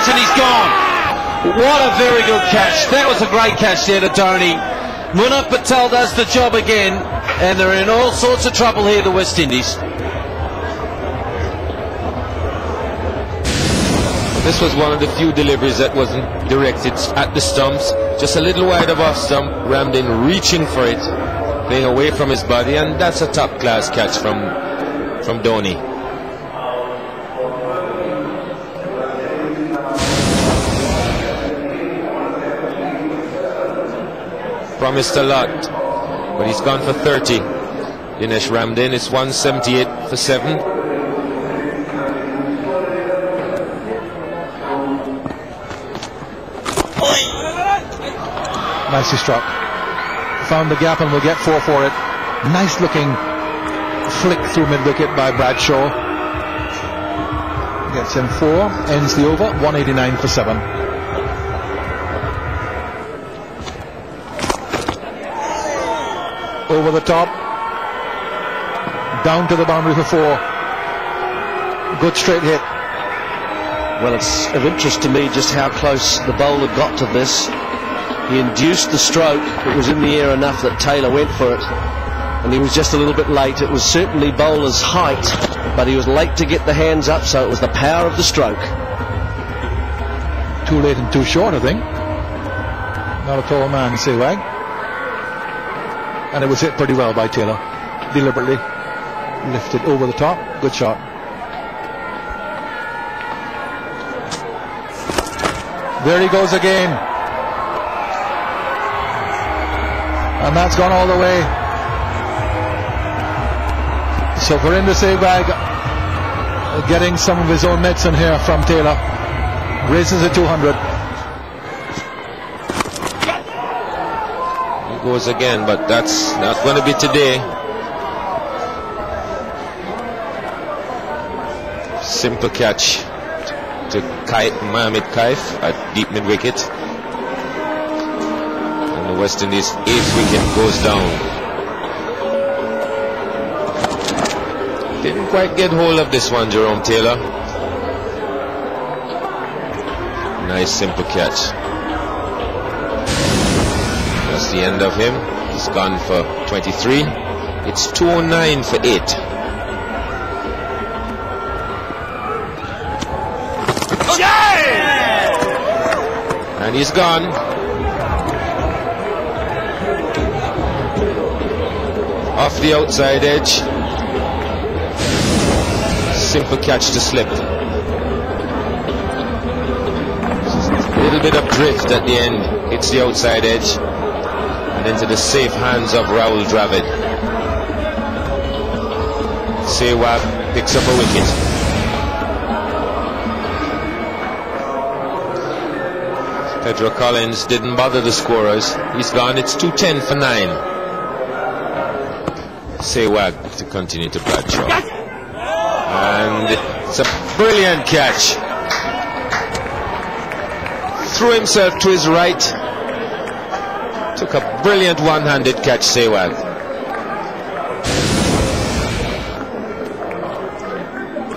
catch, and he's gone. What a very good catch. That was a great catch there to Dhoni. Munaf Patel does the job again, and they're in all sorts of trouble here, the West Indies. This was one of the few deliveries that wasn't directed at the stumps, just a little wide of off stump. Ramdin reaching for it, playing away from his body, and that's a top class catch from Dhoni. Promised a lot, but he's gone for 30. Dinesh Ramdin is 178 for 7. Nicely struck. Found the gap and will get 4 for it. Nice looking flick through mid-wicket by Bradshaw. Gets him 4. Ends the over. 189 for 7. Over the top. Down to the boundary for 4. Good straight hit. Well, it's of interest to me just how close the bowler got to this. He induced the stroke. It was in the air enough that Taylor went for it, and he was just a little bit late. It was certainly bowler's height, but he was late to get the hands up, so it was the power of the stroke. Too late and too short, I think. Not a tall man, Sehwag. And it was hit pretty well by Taylor. Deliberately lifted over the top. Good shot. There he goes again. And that's gone all the way. So Virendra Sehwag getting some of his own medicine here from Taylor. Raises it 200. He goes again, but that's not going to be today. Simple catch to Mohammad Kaif at deep mid-wicket. The West Indies' 8th wicket goes down. Didn't quite get hold of this one, Jerome Taylor. Nice simple catch. That's the end of him. He's gone for 23. It's 209 for 8. And he's gone. Off the outside edge. Simple catch to slip. A little bit of drift at the end. Hits the outside edge. And into the safe hands of Rahul Dravid. Sehwag picks up a wicket. Pedro Collins didn't bother the scorers. He's gone. It's 210 for 9. Sehwag to continue to Bradshaw. And it's a brilliant catch. Threw himself to his right. Took a brilliant one-handed catch, Sehwag.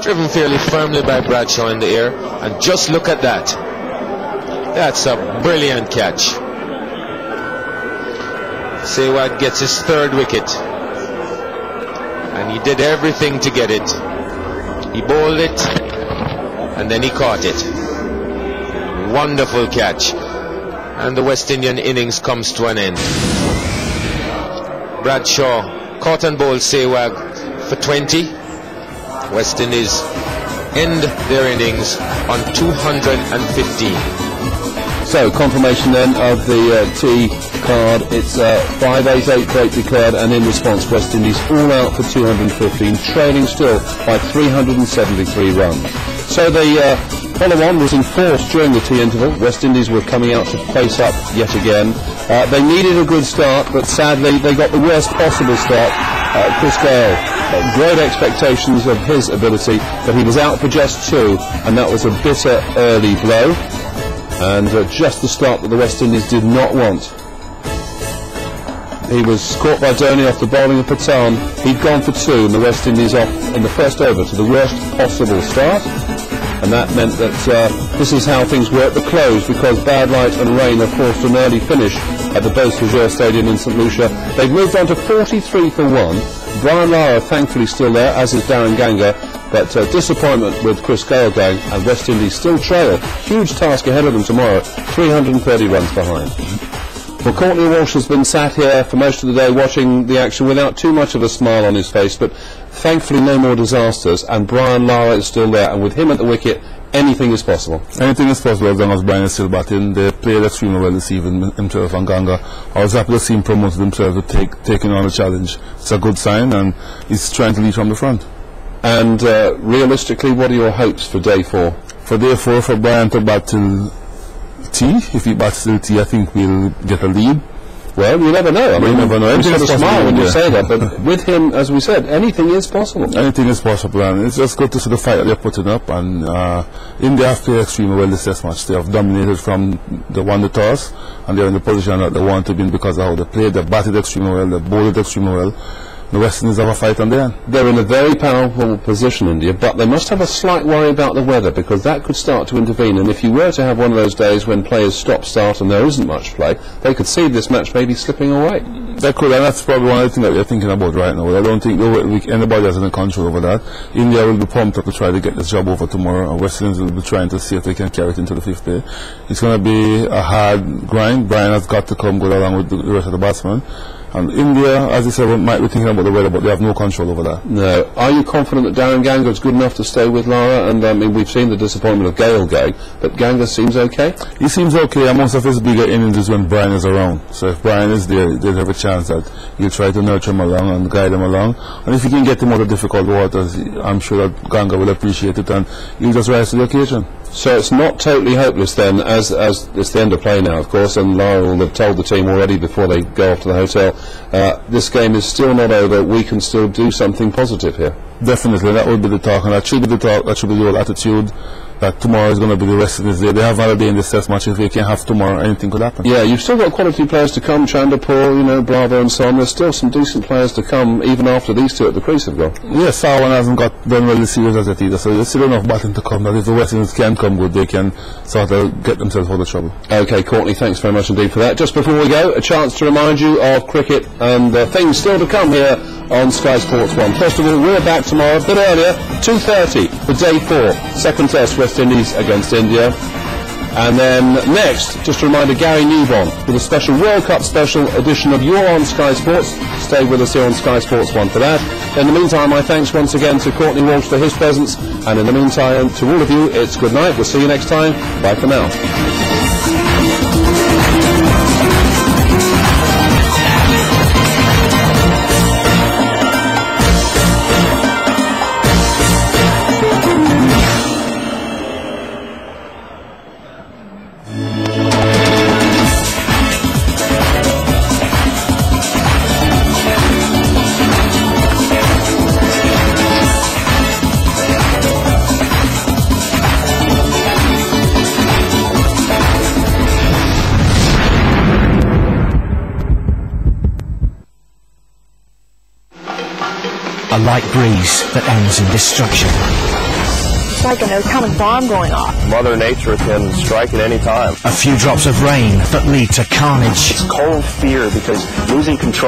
Driven fairly firmly by Bradshaw in the air. And just look at that. That's a brilliant catch. Sehwag gets his 3rd wicket. And he did everything to get it. He bowled it, and then he caught it. Wonderful catch. And the West Indian innings comes to an end. Bradshaw caught and bowled Sehwag for 20. West Indies end their innings on 215. So confirmation then of the T card. It's 5-8-8 break declared, and in response West Indies all out for 215, trailing still by 373 runs. So the follow-on was enforced during the tea interval. West Indies were coming out to face up yet again. They needed a good start, but sadly they got the worst possible start. Chris Gale, great expectations of his ability, but he was out for just 2, and that was a bitter early blow. And just the start that the West Indies did not want. He was caught by Dhoni off the bowling of Pathan. He'd gone for 2, and the West Indies off in the first over to the worst possible start. and that meant that this is how things were at the close, because bad light and rain have forced an early finish at the Beausejour Stadium in St Lucia. They've moved on to 43 for 1. Brian Lara thankfully still there, as is Darren Ganga, but disappointment with Chris Gaelgang, and West Indies still trail. Huge task ahead of them tomorrow, 330 runs behind. Well, Courtney Walsh has been sat here for most of the day watching the action without too much of a smile on his face, but thankfully no more disasters, and Brian Lara is still there, and with him at the wicket, anything is possible. Anything is possible as long as Brian is still batting. They played extremely well this evening, himself and Ganga. I was happy to see him promoted himself to taking on the challenge. It's a good sign, and he's trying to lead from the front. And realistically, what are your hopes for day 4? For day 4, for Brian to bat till T. If he bats till T, I think we'll get a lead. Well, you never know. I mean, you never know. You sort of smile when you say that, but with him, as we said, anything is possible. Anything is possible, and it's just good to see the fight that they're putting up. And India have played extremely well this test match. They have dominated from the toss, and they're in the position that they want to be in because of how they played. They batted extremely well, they bowled extremely well. The West Indies have a fight on there. They're in a very powerful position, India, but they must have a slight worry about the weather, because that could start to intervene, and if you were to have one of those days when players stop-start and there isn't much play, they could see this match maybe slipping away. They could, and that's probably one of the things that we're thinking about right now. I don't think anybody has any control over that. India will be pumped up to try to get this job over tomorrow, and West Indies will be trying to see if they can carry it into the 5th day. It's going to be a hard grind. Brian has got to come good along with the rest of the batsmen. And India, as I said, might be thinking about the weather, but they have no control over that. No. Are you confident that Darren Ganga is good enough to stay with Lara? And I mean, we've seen the disappointment of Gaelgang, but Ganga seems okay? He seems okay, and most of his bigger innings is when Brian is around. So if Brian is there, they have a chance that he'll try to nurture him along and guide him along. And if he can get him out of difficult waters, I'm sure that Ganga will appreciate it, and he'll just rise to the occasion. So it's not totally hopeless then, as it's the end of play now, of course, and Lara will have told the team already before they go off to the hotel. This game is still not over. We can still do something positive here. Definitely, that would be the talk, and that should be the talk, that should be the whole attitude, that tomorrow is going to be the rest of this day. They have another day in this test match. If they can't have tomorrow, anything could happen. Yeah, you've still got quality players to come, Chanderpaul, Bravo and so on. There's still some decent players to come, even after these two at the crease have gone. Yes, Sarwan hasn't done well this series as yet either, so there's still enough batting to come that if the West Indies can come good, they can sort of get themselves out of trouble. OK, Courtney, thanks very much indeed for that. Just before we go, a chance to remind you of cricket and things still to come here on Sky Sports 1. First of all, we're back tomorrow, a bit earlier, 2:30 for day 4, second test, West Indies against India. And then next, just a reminder, Gary Newbon with a special World Cup special edition of You're on Sky Sports. Stay with us here on Sky Sports 1 for that. In the meantime, my thanks once again to Courtney Walsh for his presence, and in the meantime, to all of you, it's good night. We'll see you next time. Bye for now. A light breeze that ends in destruction. It's like an atomic bomb going off. Mother Nature can strike at any time. A few drops of rain that lead to carnage. It's cold fear because losing control